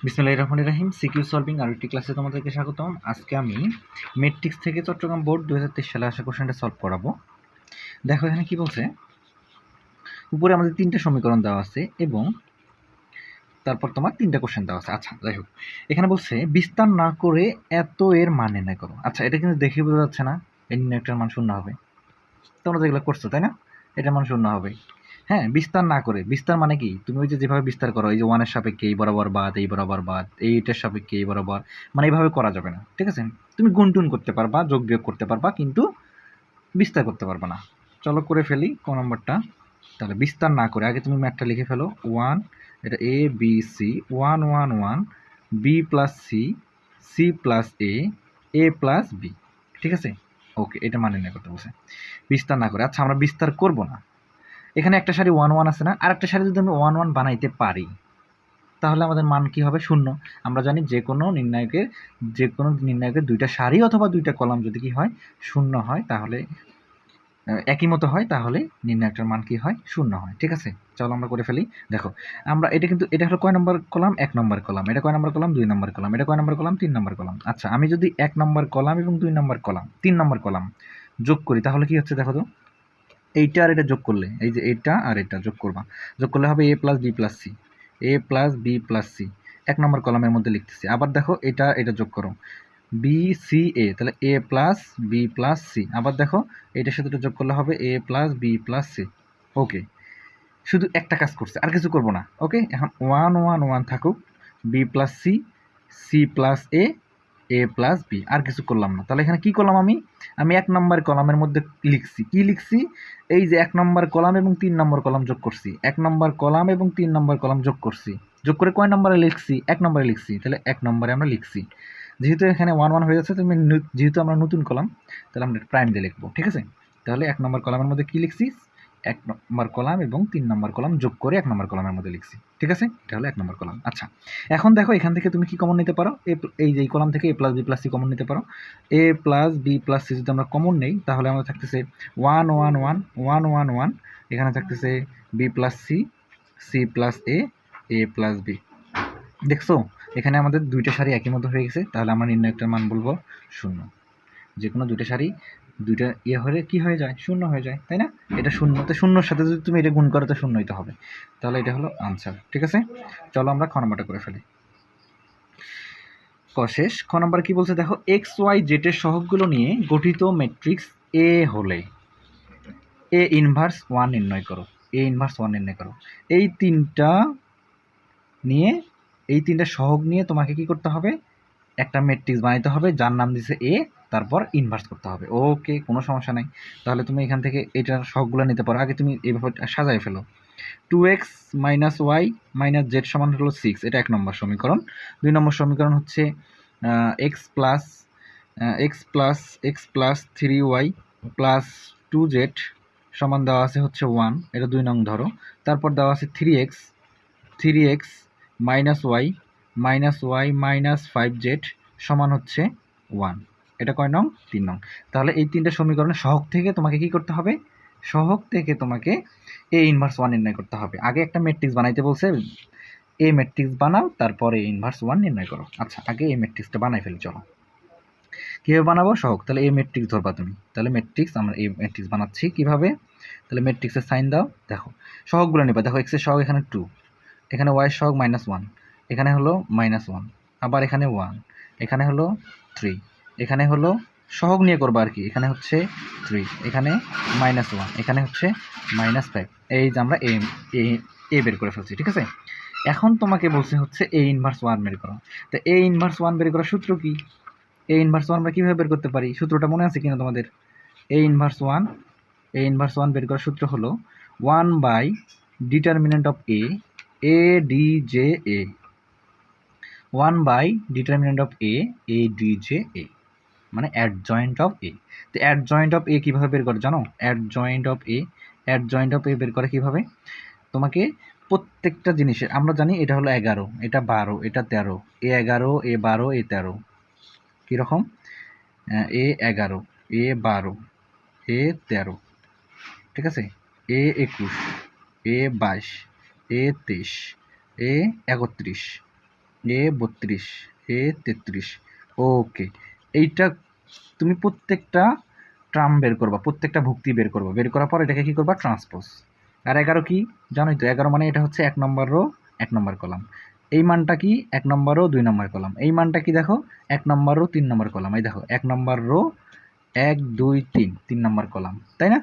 বিসমিল্লাহির রহমানির রহিম। CQ solving আর একটি ক্লাসে তোমাদেরকে স্বাগতম। আজকে আমি ম্যাট্রিক্স থেকে চট্টগ্রাম বোর্ড 2023 সালে আসা কোশ্চেনটা সলভ করাবো। দেখো এখানে কি বলছে, উপরে আমাদের তিনটা সমীকরণ দেওয়া আছে এবং তারপর তোমার তিনটা কোশ্চেন দেওয়া আছে। আচ্ছা যাই হোক, এখানে বলছে বিস্তার না করে এত এর মান নির্ণয় করো। আচ্ছা এটা কিন্তু দেখে বোঝা যাচ্ছে না এর নির্ণয়টার মান শূন্য হবে। তোমরা তো এগুলো করছো তাই না? এটার মান শূন্য হবে। হ্যাঁ, বিস্তার না করে। বিস্তার মানে কি? তুমি ওই যে যেভাবে বিস্তার করো, এই যে 1 এর সাপেক্ষে এই বরাবর বাদ, এই বরাবর বাদ, এইটার সাপেক্ষে এই বরাবর, মানে এইভাবে করা যাবে না। ঠিক আছে? তুমি গুণ-টুন করতে পারবা, যোগ-বিয়োগ করতে পারবা, কিন্তু বিস্তার করতে পারবা না। চলো করে ফেলি ক নম্বরটা। তাহলে বিস্তার না করে আগে তুমি ম্যাথটা লিখে ফেলো। 1 এটা A B C 1 1 1 B plus C C plus A plus B। ঠিক আছে? ওকে, এটা মানে নির্ণয় করতে বলছে। বিস্তার না করে। আচ্ছা আমরা বিস্তার করব না। এখানে একটা সারি 1 1 আছে না? আরেকটা সারি যদি আমি 1 1 বানাইতে পারি, তাহলে আমাদের মান কি হবে? শূন্য। আমরা জানি যে কোনো নির্ণায়কের দুইটা সারি অথবা দুইটা কলাম যদি কি হয়? শূন্য হয়, তাহলে একই মতো হয়, তাহলে নির্ণায়কটার মান কি হয়? শূন্য হয়। ঠিক আছে? চলো আমরা করে ফেলি। দেখো আমরা এটা হলো কয় নম্বর কলাম? 1 নম্বর কলাম। এটা কয় নম্বর কলাম? 2 নম্বর কলাম। এটা কয় নম্বর কলাম? 3 নম্বর কলাম। আচ্ছা আমি যদি 1 নম্বর কলাম এবং 2 নম্বর কলাম, 3 নম্বর কলাম যোগ করি, তাহলে কি হচ্ছে দেখো তো? এইটা আর এটা যোগ করলে, এই যে এটা আর এটা যোগ করবা, যোগ করলে হবে a plus B plus C, A plus B plus C. 1 নম্বর কলামের মধ্যে লিখতেছি। আবার দেখো এটা যোগ করো, বি সি এ, তাহলে এ প্লাস বি প্লাস সি। আবার দেখো এটার সাথে এটা যোগ করলে হবে এ প্লাস বি প্লাস সি। ওকে, শুধু একটা কাজ করছে, আর কিছু করবো না। ওকে, এখন 1 1 1 থাকুক, B plus C, C plus A plus B, আর কিছু করলাম না। তাহলে এখানে কি করলাম? আমি 1 নম্বর কলামের মধ্যে লিখছি, কি লিখছি? এই যে 1 নম্বর কলাম এবং 3 নম্বর কলাম যোগ করছি, 1 নম্বর কলাম এবং 3 নম্বর কলাম যোগ করছি, যোগ করে কয় নম্বরে লিখছি? 1 নম্বরে লিখছি। তাহলে 1 নম্বরে আমরা লিখছি। যেহেতু এখানে 1 1 হয়ে যাচ্ছে, যেহেতু আমরা নতুন কলাম, তাহলে আমরা প্রাইম দিয়ে লিখবো। ঠিক আছে? তাহলে 1 নম্বর কলামের মধ্যে কি লিখছি? 1 নম্বর কলাম এবং 3 নম্বর কলাম যোগ করে 1 নম্বর কলামের মধ্যে লিখছি। ঠিক আছে? এটা হলো 1 নম্বর কলাম। আচ্ছা এখন দেখো এখান থেকে তুমি কি কমন নিতে পারো? এই যে এই কলাম থেকে a plus B plus C common নিতে পারো। a plus B plus C যদি আমরা কমন নেই, তাহলে আমাদের থাকতেছে 1 1 1 1 1 1, এখানে থাকতেছে B plus C, C plus A plus B. দেখছো এখানে আমাদের দুইটা সারি একই মতো হয়ে গেছে। তাহলে আমরা নির্ণায়কটার মান বলবো শূন্য। যে কোনো দুইটা সারি দুইটা হলে কি হয়ে যায়? শূন্য হয়ে যায়, তাই না? এটা শূন্য, তো শূন্যর সাথে যদি তুমি এটা গুণ করো তো শূন্যই তো হবে। তাহলে এটা হলো আনসার। ঠিক আছে? চলো আমরা খ নম্বরটা করে ফেলি। শেষ। খ নম্বর কি বলছে দেখো, এক্স ওয়াই জেড এর সহগগুলো নিয়ে গঠিত ম্যাট্রিক্স এ হলে এ ইনভার্স 1 নির্ণয় করো। এ ইনভার্স 1 নির্ণয় করো। এই তিনটা সহগ নিয়ে তোমাকে কি করতে হবে? একটা ম্যাট্রিক্স বানাইতে হবে যার নাম দিছে এ, তারপর ইনভার্স করতে হবে। ওকে, কোনো সমস্যা নাই। তাহলে তুমি এখান থেকে এটার সহগগুলো নিতে পারো। আগে তুমি এইভাবে সাজাই ফেলো। 2x minus Y minus Z সমান হলো 6, এটা 1 নম্বর সমীকরণ। 2 নম্বর সমীকরণ হচ্ছে x plus 3y plus 2z সমান দেওয়া আছে হচ্ছে 1, এটা 2 নং ধরো। তারপর দেওয়া আছে 3x minus Y minus 5z সমান হচ্ছে 1, এটা কয় নং? 3 নং। তাহলে এই তিনটা সমীকরণের সহগ থেকে তোমাকে কি করতে হবে? সহগ থেকে তোমাকে এ ইনভার্স 1 নির্ণয় করতে হবে। আগে একটা ম্যাট্রিক্স বানাইতে বলছে, এ ম্যাট্রিক্স বানাও, তারপরে ইনভার্স 1 নির্ণয় করো। আচ্ছা আগে এই ম্যাট্রিক্সটা বানাই ফেলি। চলো কীভাবে বানাবো? সহগ। তাহলে এই ম্যাট্রিক্স ধরবা তুমি। তাহলে আমরা এই ম্যাট্রিক্স বানাচ্ছি কীভাবে? তাহলে ম্যাট্রিক্সের সাইন দাও। দেখো সহগগুলো নেবা। দেখো এক্সের সহগ এখানে 2, এখানে ওয়াই সহগ -1, এখানে হলো -1, আবার এখানে 1, এখানে হলো 3, এখানে হলো সহগ নিয়ে করবা আর কি। এখানে হচ্ছে 3, এখানে -1, এখানে হচ্ছে -5। এই যে আমরা এ বের করে ফেলছি। ঠিক আছে? এখন তোমাকে বলছে হচ্ছে এ ইনভার্স 1 বের করো। তো এ ইনভার্স 1 বের করার সূত্র কি? এ ইনভার্স 1 আমরা কীভাবে বের করতে পারি? সূত্রটা মনে আছে কিনা তোমাদের? এ ইনভার্স 1 বের করার সূত্র হলো 1 by determinant of A D J A, 1 by determinant of A D J A, মানে অ্যাডজয়েন্ট অফ এ। তো অ্যাডজয়েন্ট অফ এ কীভাবে বের করে জানো? অ্যাডজয়েন্ট অফ এ বের করে কীভাবে? তোমাকে প্রত্যেকটা জিনিসের, আমরা জানি এটা হলো 11, এটা 12, এটা 13, এ 11, এ 12, এ 13। কীরকম? এ 11, এ 12, এ 13, ঠিক আছে? এ 21, এ 22, এ 23, এ 31, এ 32, এ 33। ওকে, এইটা তুমি প্রত্যেকটা ট্রাম বের করবা, প্রত্যেকটা ভুক্তি বের করবা, বের করার পর এটাকে কী করবা, ট্রান্সপোজ। আর 11 কি জানোই তো, 11 মানে এটা হচ্ছে 1 নম্বর রো 1 নম্বর কলাম। এই মানটা কি 1 নম্বর রো 2 নম্বর কলাম। এই মানটা কি দেখো 1 নম্বর রো 3 নম্বর কলাম। এই দেখো 1 নম্বর রো 1 2 3 3 নম্বর কলাম, তাই না?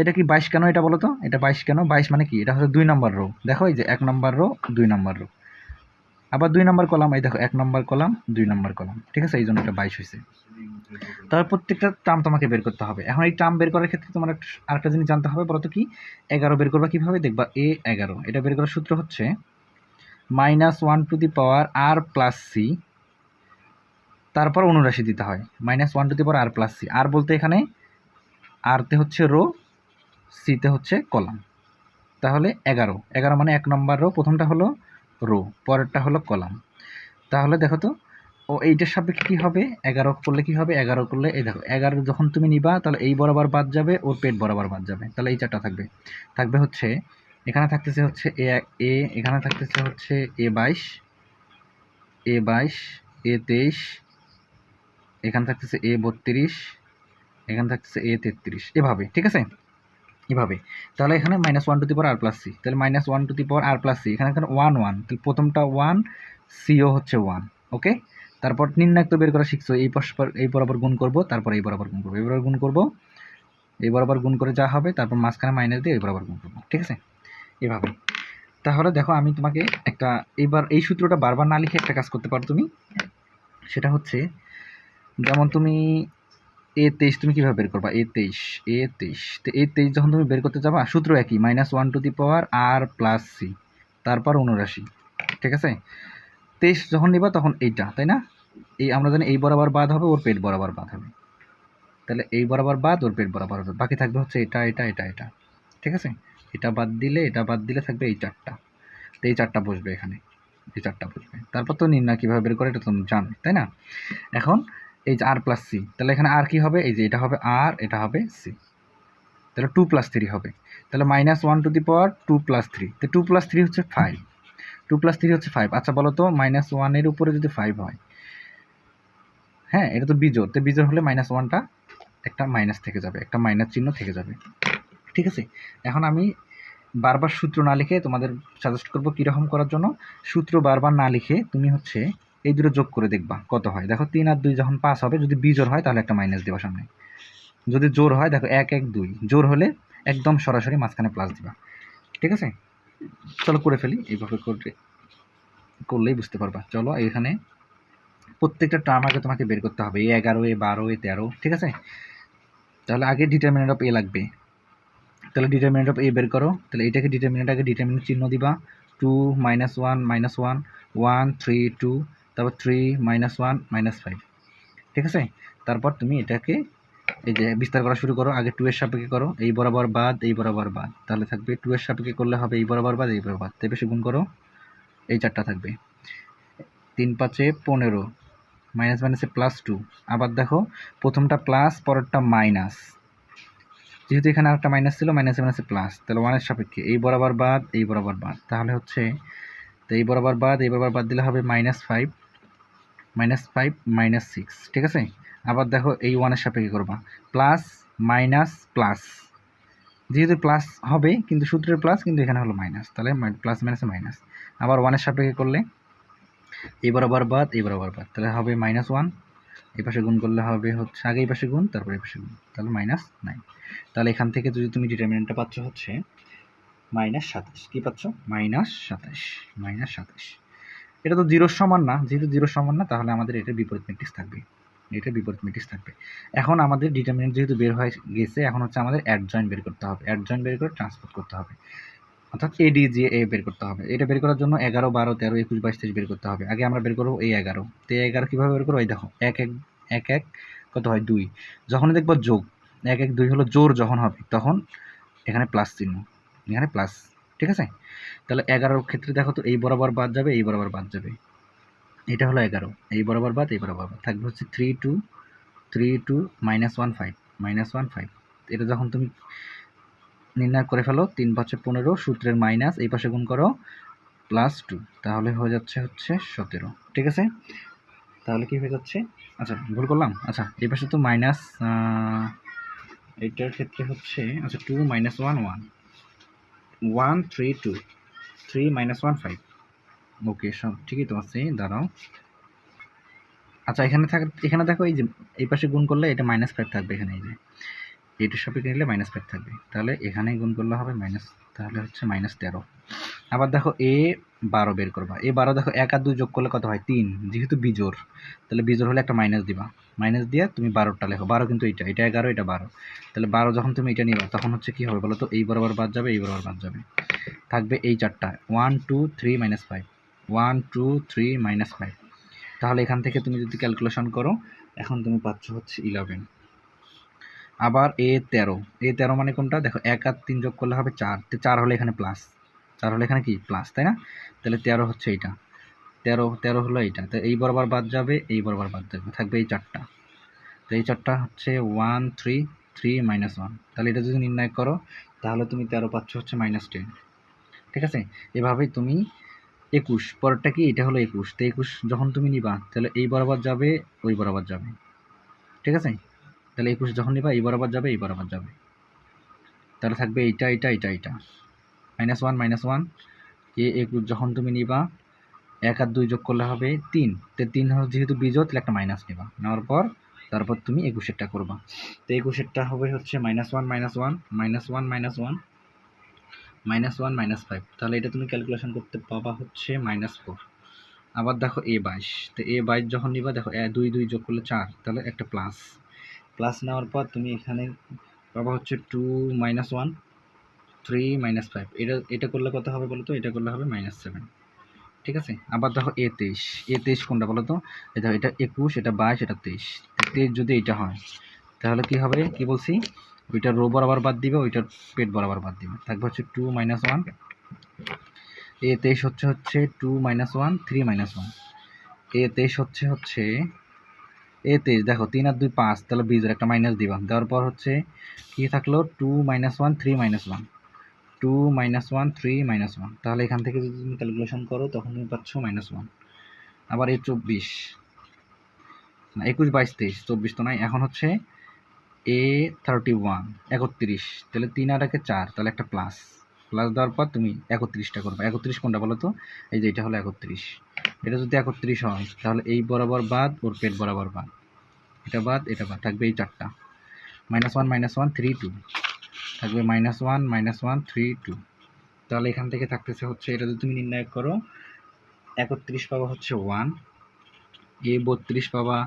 এটা কি 22 কেন এটা বলো তো? এটা 22 কেন? 22 মানে কি, এটা হচ্ছে 2 নম্বর রো। দেখো এই যে 1 নম্বর রো 2 নম্বর রো, আবার 2 নম্বর কলাম, এই দেখো 1 নম্বর কলাম 2 নম্বর কলাম, ঠিক আছে? এই জন্য এটা 22 হয়েছে। তবে প্রত্যেকটা টার্ম তোমাকে বের করতে হবে। এখন এই টার্ম বের করার ক্ষেত্রে তোমার আরেকটা জিনিস জানতে হবে, বলো তো কি? 11 বের করবা কীভাবে? দেখবা A11, এটা বের করার সূত্র হচ্ছে -1 to the power R plus C, তারপর অনুরাশি দিতে হয়। -1 to the power R plus C. R বলতে এখানে আরতে হচ্ছে রো, সিতে হচ্ছে কলাম। তাহলে 11 মানে 1 নম্বর রো, প্রথমটা হলো রো, পরেরটা হলো কলাম। তাহলে দেখো তো, ও এইটার সাপেক্ষে কী হবে? 11 করলে কী হবে? 11 করলে এই দেখো 11 যখন তুমি নিবা তাহলে এই বরাবর বাদ যাবে, ওর পেট বরাবর বাদ যাবে, তাহলে এই চারটা থাকবে। থাকবে হচ্ছে এখানে থাকতেছে হচ্ছে এ, এখানে থাকতেছে হচ্ছে A22, A23, এখানে থাকতেছে A32, এখানে থাকতেছে A33, এভাবে, ঠিক আছে? এভাবে। তাহলে এখানে -1 to the power R plus C, তাহলে -1 to the power R plus C, এখানে 1 1, তাহলে প্রথমটা 1, সিও হচ্ছে 1। ওকে, তারপর নির্ণায়ক তো বের করা শিখছো, এই বরাবর গুণ করব, তারপর এই বরাবর গুণ করব, এই বরাবর গুণ করব, এই বরাবর গুণ করে যা হবে তারপর মাঝখানে মাইনাস দিয়ে এই বরাবর গুণ করব, ঠিক আছে? এভাবে। তাহলে দেখো আমি তোমাকে একটা, এইবার এই সূত্রটা বারবার না লিখে একটা কাজ করতে পারো তুমি, সেটা হচ্ছে যেমন তুমি A23 তুমি কীভাবে বের করবা? A23 তো A23 যখন তুমি বের করতে যাবা, সূত্র একই, -1 to the power R plus C, তারপর 79, ঠিক আছে? 23 যখন নিবা তখন এইটা, তাই না? এই আমরা জানি এই বরাবর বাদ হবে, ওর পেট বরাবর বাদ হবে, তাহলে এই বরাবর বাদ, ওর পেট বরাবর হবে, বাকি থাকবে হচ্ছে এটা এটা এটা এটা, ঠিক আছে? এটা বাদ দিলে থাকবে এই চারটা, তো এই চারটা বসবে এখানে, এই চারটা বসবে। তারপর তো নির্ণয় কীভাবে বের করে এটা তুমি জানো, তাই না? এখন এই যে আর প্লাস সি, তাহলে এখানে আর কি হবে? এই যে এটা হবে আর, এটা হবে সি, তাহলে 2 + 3 হবে। তাহলে -1 টু দি পাওয়ার 2 + 3, তো 2 + 3 হচ্ছে 5, 2 + 3 হচ্ছে 5। আচ্ছা বলো তো, -1 এর উপরে যদি 5 হয়, হ্যাঁ এটা তো বিজোড়, তো বিজোড় হলে -1টা একটা মাইনাস থেকে যাবে, একটা মাইনাস চিহ্ন থেকে যাবে, ঠিক আছে? এখন আমি বারবার সূত্র না লিখে তোমাদের সাজেস্ট করবো কীরকম করার জন্য, সূত্র বারবার না লিখে তুমি হচ্ছে এই দুটো যোগ করে দেখবা কত হয়। দেখো 3 আর 2 যখন 5 হবে, যদি বিজোড় হয় তাহলে একটা মাইনাস দেবা সামনে, যদি জোর হয় দেখো 1 1 2, জোর হলে একদম সরাসরি মাঝখানে প্লাস দিবা, ঠিক আছে? চলো করে ফেলি, এইভাবে করলেই বুঝতে পারবা। চলো এখানে প্রত্যেকটা টার্ম আগে তোমাকে বের করতে হবে, A11, A12, A13, ঠিক আছে? তাহলে আগে ডিটারমিনেন্ট অফ এ লাগবে, তাহলে ডিটারমিনেন্ট অফ এ বের করো। তাহলে এটাকে ডিটারমিনেন্ট চিহ্ন দিবা, 2 -1 -1 1 3 2, তারপর 3 -1 -5, ঠিক আছে? তারপর তুমি এটাকে এই যে বিস্তার করা শুরু করো, আগে 2 এর সাপেক্ষে করো, এই বরাবর বাদ, এই বরাবর বাদ, তাহলে থাকবে 2 এর সাপেক্ষে করলে হবে এই বরাবর বাদ, এই বরাবর বাদ, তাই বেশি গুণ করো, এই চারটা থাকবে, 3 5 15, মাইনাস মাইনাসে +2, আবার দেখো প্রথমটা প্লাস পরেরটা মাইনাস, যেহেতু এখানে আরেকটা মাইনাস ছিল, মাইনাসে মাইনাসে প্লাস, তাহলে 1 এর সাপেক্ষে এই বরাবর বাদ, এই বরাবর বাদ, তাহলে হচ্ছে তো এই বরাবর বাদ, এই বরাবর বাদ দিলে হবে -5 -6, ঠিক আছে? আবার দেখো এই 1 এর সাপেক্ষে করবা, প্লাস মাইনাস প্লাস, যেহেতু প্লাস হবে কিন্তু সূত্রের প্লাস, কিন্তু এখানে হলো মাইনাস, তাহলে প্লাস মাইনাসে মাইনাস। আবার 1 এর সাপেক্ষে করলে এই বরাবর বাদ, এই বরাবর বাদ, তাহলে হবে -1, এই পাশে গুণ করলে হবে হচ্ছে আগে এই পাশে গুণ, তারপর এই পাশে গুণ, তাহলে -9। তাহলে এখান থেকে যদি তুমি ডিটারমিনেন্টটা পাচ্ছ হচ্ছে -27, কি পাচ্ছ? -27। এটা তো জিরোর সমান না, যেহেতু জিরোর সমান না তাহলে আমাদের এটা বিপরীত ম্যাট্রিক্স থাকবে, এটা বিপরীত ম্যাট্রিক্স থাকবে। এখন আমাদের ডিটারমিনেন্ট যেহেতু বের হয়ে গেছে, এখন হচ্ছে আমাদের অ্যাডজয়েন্ট বের করতে হবে, অ্যাডজয়েন্ট বের করে ট্রান্সপোজ করতে হবে, অর্থাৎ এ বের করতে হবে। এটা বের করার জন্য 11 12 13 21 22 23 বের করতে হবে। আগে আমরা বের করবো এই 11, তো এই 11 কীভাবে বের করবো? এই দেখো 1 1 কত হয় 2, যখনই দেখবো যোগ 1 1 2 হলো জোর যখন হবে তখন এখানে প্লাস চিহ্ন, এখানে প্লাস, ঠিক আছে? তাহলে 11 ক্ষেত্রে দেখো তো এই বরাবর বাদ যাবে, এই বরাবর বাদ যাবে, এটা হলো 11, এই বরাবর বাদ, এই বরাবর বাদ, থাকবে হচ্ছে 3 2 -1 5, এটা যখন তুমি নির্ণয় করে ফেলো, 3 5 15, সূত্রের মাইনাস, এই পাশে গুণ করো, +2, তাহলে হয়ে যাচ্ছে হচ্ছে 17। ঠিক আছে, তাহলে কি হয়ে যাচ্ছে, আচ্ছা ভুল করলাম, আচ্ছা এই পাশে তো মাইনাস, এইটার ক্ষেত্রে হচ্ছে আচ্ছা 2 - 1 1 1 3 2 3 - 1 5। ওকে, সব ঠিকই তো আছে, দাঁড়াও। আচ্ছা এখানে দেখো, এই যে এই পাশে গুণ করলে এটা -5 থাকবে, এখানে এই যে এইটার সাপেক্ষে নিলে -5 থাকবে, তাহলে এখানে গুণ করলে হবে মাইনাস, তাহলে হচ্ছে -13। আবার দেখো A12 বের করবা, A12 দেখো 1 আর 2 যোগ করলে কত হয় 3, যেহেতু বিজোড় তাহলে বিজোড় হলে একটা মাইনাস দিবা, মাইনাস দিয়ে তুমি 12টা লেখো, 12 কিন্তু এটা 11, এটা 12, তাহলে 12 যখন তুমি এটা নিবা তখন হচ্ছে কি হবে বলো তো, এই বরাবর বাদ যাবে, এই বরাবর বাদ যাবে, থাকবে এই চারটা 1 2 3 -5, 1 2 3 -5। তাহলে এখান থেকে তুমি যদি ক্যালকুলেশন করো, এখন তুমি পাচ্ছ হচ্ছে 11। আবার A13 মানে কোনটা দেখো, 1 আর 3 যোগ করলে হবে 4, 4 হলে এখানে প্লাস, 4 হলে এখানে কি প্লাস, তাই না? তাহলে 13 হচ্ছে এইটা, 13 হলো এইটা, তো এই বরাবর বাদ যাবে, এই বরাবর বাদ যাবে, থাকবে এই চারটা, তো এই চারটা হচ্ছে 1 3 3 -1। তাহলে এটা যদি নির্ণয় করো তাহলে তুমি 13 পাচ্ছ হচ্ছে -10। ঠিক আছে, এভাবেই তুমি 21, পরেরটা কি, এটা হলো 21, তো 21 যখন তুমি নিবা তাহলে এই বরাবর যাবে, ওই বরাবর যাবে। ঠিক আছে, তাহলে 21 যখন নিবা এই বরাবর যাবে, এই বরাবর যাবে, তাহলে থাকবে এইটা এইটা এইটা এইটা -1 -1। 21 যখন তুমি নিবা 1 আর 2 যোগ করলে হবে 3, তো 3 যেহেতু বিজোড় তাহলে একটা মাইনাস নিবা, নেওয়ার পর তারপর তুমি 21এরটা করবা, তো 21এরটা হবে হচ্ছে -1 -1 -1 -1 -1 -5, তাহলে এটা তুমি ক্যালকুলেশন করতে পাবা হচ্ছে -4। আবার দেখো A22, তো A22 যখন নিবা দেখো 2 2 যোগ করলে 4, তাহলে একটা প্লাস, প্লাস নেওয়ার পর তুমি এখানে পাবা হচ্ছে 2 -1 3 -5, এটা করলে কত হবে বলো তো, এটা করলে হবে -7। ঠিক আছে, আবার দেখো A23 কোনটা বলো তো, এই দেখো এটা 21, এটা 22, এটা 23, 23 যদি এটা হয় তাহলে কি হবে, কি বলছি, ওইটা রো বরাবর বাদ দিবে, ওইটার পেট বরাবর বাদ দিবে, থাকবে হচ্ছে 2 -1। A23 হচ্ছে 2 -1 3 -1। A23 হচ্ছে A23 দেখো 3 আর 2 5, তাহলে বিজোড় একটা মাইনাস দিবা, দেওয়ার পর হচ্ছে কি থাকলো 2 -1 3 -1 2 -1 3 -1, তাহলে এখান থেকে যদি তুমি ক্যালকুলেশন করো তখন তুমি পাচ্ছ -1। আবার এই 24 না 21 22 23 24 তো নাই, এখন হচ্ছে A31 31, তাহলে 3 আর 1 4, তাহলে একটা প্লাস, প্লাস দেওয়ার পর তুমি 31টা করবে, 31 কোনটা বলো তো, এই যে এটা হলো 31, এটা যদি 31 হয় তাহলে এই বরাবর বাদ, ওর পেট বরাবর বাদ, এটা বাদ এটা বাদ, থাকবে এই চারটা -1 -1 3 2, থাকবে -1 -1 3 2। তাহলে এখান থেকে থাকতেছে হচ্ছে, এটা যদি তুমি নির্ণয় করো 31 পাবা হচ্ছে 1, A32 পাবা,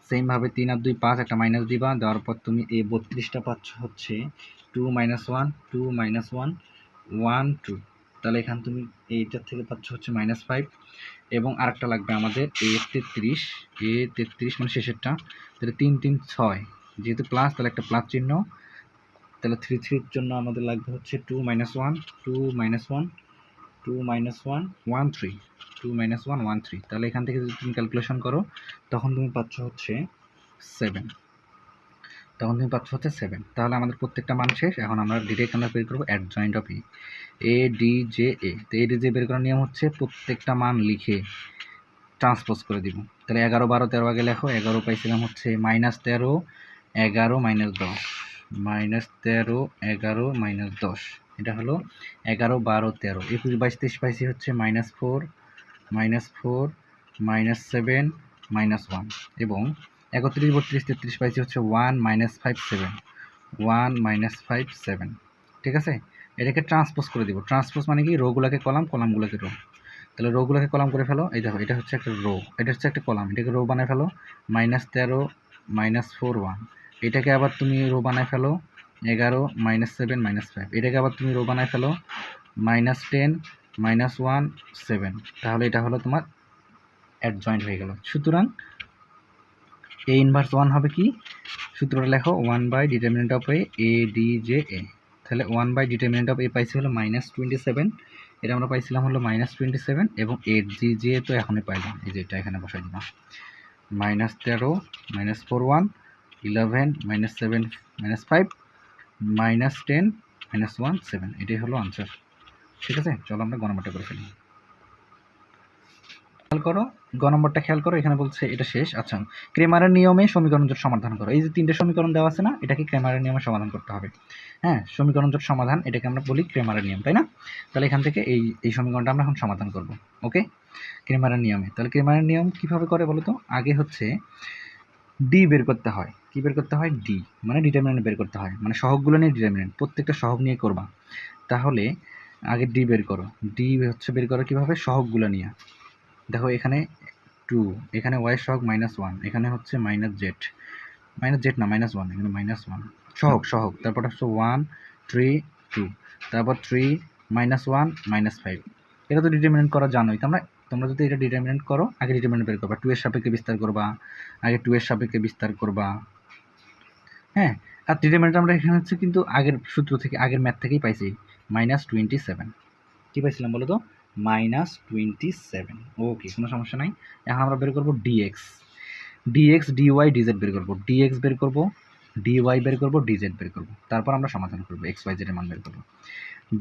সেমভাবে 3 আর 2 5, একটা মাইনাস দিবা, দেওয়ার পর তুমি A32টা পাচ্ছ হচ্ছে 2 -1 2 -1 1 2, তাহলে এখান তুমি এইটার থেকে পাচ্ছ হচ্ছে -5। এবং আরেকটা লাগবে আমাদের A33 মানে শেষেরটা, তাহলে 3 3 6, যেহেতু প্লাস তাহলে একটা প্লাস চিহ্ন, তাহলে 3 3 জন্য আমাদের লাগবে হচ্ছে 2 -1 2 -1 2 -1 1 3 2 -1 1 3, তাহলে এখান থেকে যদি তুমি ক্যালকুলেশন করো তখন তুমি পাচ্ছ হচ্ছে 7, তখন তুমি পাচ্ছ হচ্ছে 7। তাহলে আমাদের প্রত্যেকটা মান শেষ, এখন আমরা ডিরেক্ট আমরা বের করবো অ্যাডজয়েন্ট অফ ADJA। তো ADJA বের করার নিয়ম হচ্ছে প্রত্যেকটা মান লিখে ট্রান্সপোজ করে দিব, তাহলে 11 12 13 আগে লেখো, 11 পাইছিলাম হচ্ছে -13 11 -10 -13 11 -10, এটা হলো 11 12 13 21 22 23 পাইছি হচ্ছে -4 -4 -7 -1, এবং 31 32 33 পাইছি হচ্ছে 1 -5 7 1 -5 7। ঠিক আছে, এটাকে ট্রান্সপোজ করে দিব, ট্রান্সপোজ মানে কি, রোগুলোকে কলাম, কলামগুলোকে রো, তাহলে রোগুলোকে কলাম করে ফেলো, এই দেখো এটা হচ্ছে একটা রো, এটা হচ্ছে একটা কলাম, এটাকে রো বানায় ফেলো, -13 -4 1, এটাকে আবার তুমি রো বানায় ফেলো 11 -7 -5, এটাকে আবার তুমি রো বানায় ফেলো -10 -1 7, তাহলে এটা হলো তোমার অ্যাডজয়েন্ট হয়ে গেল। সুতরাং A ইনভার্স 1 হবে কি, সূত্রটা লেখো 1/ডিটারমিনেন্ট অফ ADJA, তাহলে 1/ডিটারমিনেন্ট অফ A পাইছি হলো -27, এটা আমরা পাইছিলাম হলো -27, এবং ADJA তো এখনই পাইলাম, এই যে এটা এখানে বসাই দিলাম -13 -4 1 11 -7 -5 -10 -1 7, এটাই হলো আনসার। ঠিক আছে, চলো আমরা গণনাটা করে ফেলি। করো, গ নম্বরটা খেয়াল করো, এখানে বলছে এটা শেষ। আচ্ছা, ক্রেমারের নিয়মে সমীকরণ জোট সমাধান করো। এই যে 3টে সমীকরণ দেওয়া আছে না, এটাকে ক্রেমারের নিয়মে সমাধান করতে হবে। হ্যাঁ, সমীকরণ জোট সমাধান, এটাকে আমরা বলি ক্রেমারের নিয়ম, তাই না? তাহলে এখান থেকে এই সমীকরণটা আমরা এখন সমাধান করব। ওকে, ক্রেমারের নিয়মে। তাহলে ক্রেমারের নিয়ম কিভাবে করে বলো তো? আগে হচ্ছে ডি বের করতে হয়। কি বের করতে হয়? ডি মানে ডিটারমিনেন্ট বের করতে হয়, মানে সহগগুলো নিয়ে ডিটারমিনেন্ট, প্রত্যেকটা সহগ নিয়ে করবা। তাহলে আগে ডি বের করো। ডি হচ্ছে বের করো কীভাবে? সহগগুলো নিয়ে। দেখো এখানে 2, এখানে ওয়াই সহগ -1, এখানে হচ্ছে -z, -z না -1, এখানে -1 সহগ, তারপর হচ্ছে 1 3 2, তারপর 3 -1 -5। এটা তো ডিটারমিনেন্ট করা জানোই তোমরা যদি এটা ডিটারমিনেন্ট করো, আগে ডিটারমিনেন্ট বের করবা, 2 এর সাপেক্ষে বিস্তার করবা, আগে 2 এর সাপেক্ষে বিস্তার করবা। হ্যাঁ, আর ডিটারমিনেন্ট আমরা এখানে হচ্ছে কিন্তু আগের সূত্র থেকে, আগের ম্যাথ থেকেই পাইছি, -27। কী পাইছিলাম বলো তো? -27। ওকে, কোনো সমস্যা নাই। এখন আমরা বের করবো dx, dy, dz বের করবো, dx বের করবো, dy বের করবো, dz বের করবো, তারপর আমরা সমাধান করবো, x y z এর মান বের করবো।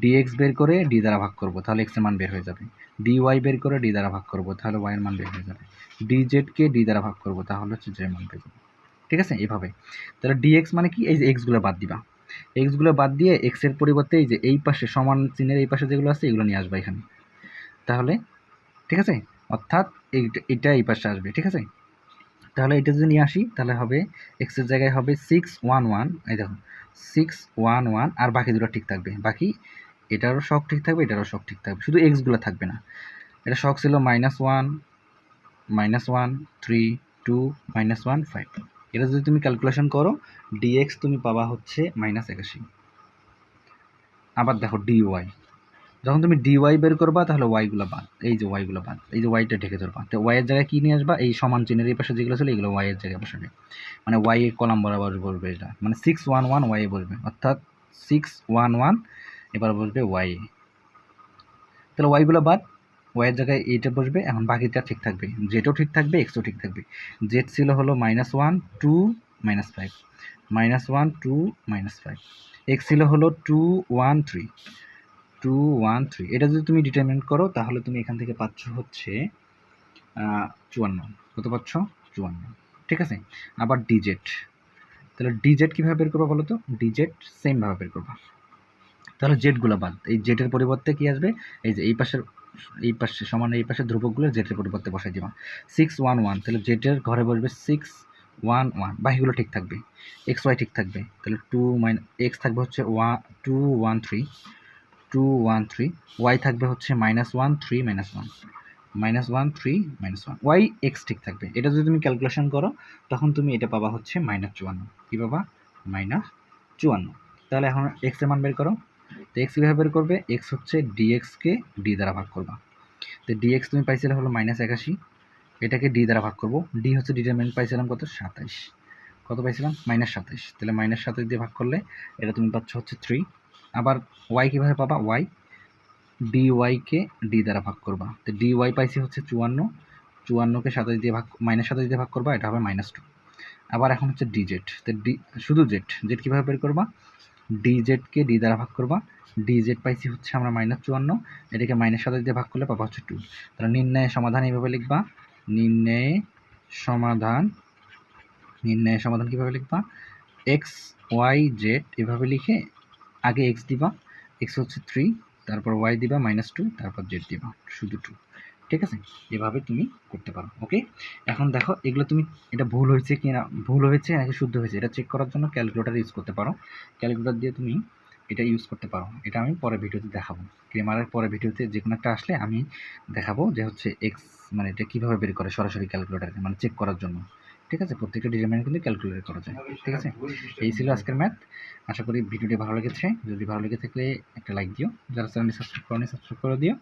dx বের করে d দ্বারা ভাগ করবো, তাহলে x এর মান বের হয়ে যাবে। dy বের করে d দ্বারা ভাগ করবো, তাহলে y এর মান বের হয়ে যাবে। dz কে d দ্বারা ভাগ করবো, তাহলে হচ্ছে z এর মান বের করবো। ঠিক আছে, এভাবে। তাহলে dx মানে কি? এই যে এক্সগুলো বাদ দিবা, এক্সগুলো বাদ দিয়ে x এর পরিবর্তে এই যে এই পাশে সমান চিহ্নের এই পাশে যেগুলো আছে এগুলো নিয়ে আসবা এখানে, তাহলে ঠিক আছে, অর্থাৎ এইটা এই পাশে আসবে। ঠিক আছে, তাহলে এটা যদি নিয়ে আসি তাহলে হবে x এর জায়গায় হবে 611, এই দেখো 611, আর বাকি দুটো ঠিক থাকবে, বাকি এটারও শক ঠিক থাকবে, এটারও শক ঠিক থাকবে, শুধু এক্সগুলো থাকবে না। এটা শক ছিল -1 -1 3 2 -1 5। এটা যদি তুমি ক্যালকুলেশন করো, dx তুমি পাবা হচ্ছে -81। আবার দেখো dy, যখন তুমি dy বের করবা তাহলে ওয়াইগুলো বাদ, এই যে ওয়াইগুলো বাদ, এই যে ওয়াইটা ঢেকে ধরবা, তো ওয়াইয়ের জায়গায় কী নিয়ে আসবা? এই সমান চিহ্নের এই পাশে যেগুলো ছিল এগুলো ওয়াইয়ের জায়গায় বসাবে, মানে ওয়াই কলাম বরাবর বসবে এটা, মানে 611 ওয়াই বসবে, অর্থাৎ 611 এবার বসবে ওয়াই। তাহলে ওয়াইগুলো বাদ, ওয়াইয়ের জায়গায় এইটা বসবে, এখন বাকিটা ঠিক থাকবে, জেডও ঠিক থাকবে, এক্সও ঠিক থাকবে। জেড ছিল হলো -1 2 -5, -1 2 -5, এক্স ছিল হলো 2 1 3 2 1 3। এটা যদি তুমি ডিটারমিনেন্ট করো তাহলে তুমি এখান থেকে পাচ্ছ হচ্ছে 54। কত পাচ্ছ? 54। ঠিক আছে, আবার ডিজেড, তাহলে ডিজেড কীভাবে বের করবো বলো তো? ডিজেড সেমভাবে বের করবা। তাহলে জেডগুলো বাদ, এই জেডের পরিবর্তে কি আসবে? এই যে এই পাশে সমান এই পাশে ধ্রুবকগুলো জেডের পরিবর্তে বসাই দিবা। 611, তাহলে জেডের ঘরে বসবে 611, বাকিগুলো ঠিক থাকবে, এক্স ওয়াই ঠিক থাকবে, তাহলে এক্স থাকবে হচ্ছে 213 213, ওয়াই থাকবে হচ্ছে -1 3 -1 -1 3 -1, ওয়াই এক্স ঠিক থাকবে। এটা যদি তুমি ক্যালকুলেশন করো তখন তুমি এটা পাবা হচ্ছে -54। কী পাবা? -54। তাহলে এখন এক্স এর মান বের করো। তো এক্স কীভাবে বের করবে? এক্স হচ্ছে ডিএক্সকে ডি দ্বারা ভাগ করবা। তো ডিএক্স তুমি পাইছিলে হলো -81, এটাকে ডি দ্বারা ভাগ করবো। ডি হচ্ছে ডিটারমিনেন্ট পাইছিলাম কত? 27। কত পাইছিলাম? -27। তাহলে -27 দিয়ে ভাগ করলে এটা তুমি পাচ্ছ হচ্ছে 3। আবার ওয়াই কীভাবে পাবা? ওয়াই ডিওয়াইকে ডি দ্বারা ভাগ করবা। তো ডিওয়াই পাইছি হচ্ছে 54, 54কে 27 দিয়ে -27 দিয়ে ভাগ করবা, এটা হবে -2। আবার এখন হচ্ছে ডিজেড, তো শুধু জেড কীভাবে বের করবা? ডিজেডকে ডি দ্বারা ভাগ করবা। ডিজেড পাইছি হচ্ছে আমরা -54, এটাকে -27 দিয়ে ভাগ করলে পাবা হচ্ছে 2। তাহলে নির্ণয় সমাধান এইভাবে লিখবা, নির্ণয় সমাধান কীভাবে লিখবা? এক্স ওয়াই জেড এভাবে লিখে আগে এক্স দিবা, এক্স হচ্ছে 3, তারপর ওয়াই দিবা -2, তারপর জেড দিবা শুধু 2। ঠিক আছে, এভাবে তুমি করতে পারো। ওকে, এখন দেখো এগুলো তুমি, এটা ভুল হয়েছে কি না, ভুল হয়েছে নাকি শুদ্ধ হয়েছে, এটা চেক করার জন্য ক্যালকুলেটর ইউজ করতে পারো। ক্যালকুলেটর দিয়ে তুমি এটা ইউজ করতে পারো। এটা আমি পরের ভিডিওতে দেখাবো, ক্রেমারের পরের ভিডিওতে যে কোনো একটা আসলে আমি দেখাবো যে হচ্ছে এক্স মানে এটা কীভাবে বের করে সরাসরি ক্যালকুলেটারে, মানে চেক করার জন্য। ঠিক আছে, প্রত্যেকটা ডিটারমিনেন্ট কিন্তু ক্যালকুলেট করা যায়। ঠিক আছে, এই ছিল আজকের ম্যাথ। আশা করি ভিডিওটি ভালো লেগেছে। যদি ভালো লেগে থাকলে একটা লাইক দিও, যারা চ্যানেলটি সাবস্ক্রাইব করেনি সাবস্ক্রাইব করে দিও,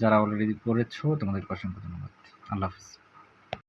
যারা অলরেডি করেছো তোমাদেরকে অসংখ্য ধন্যবাদ। আল্লাহ হাফিজ।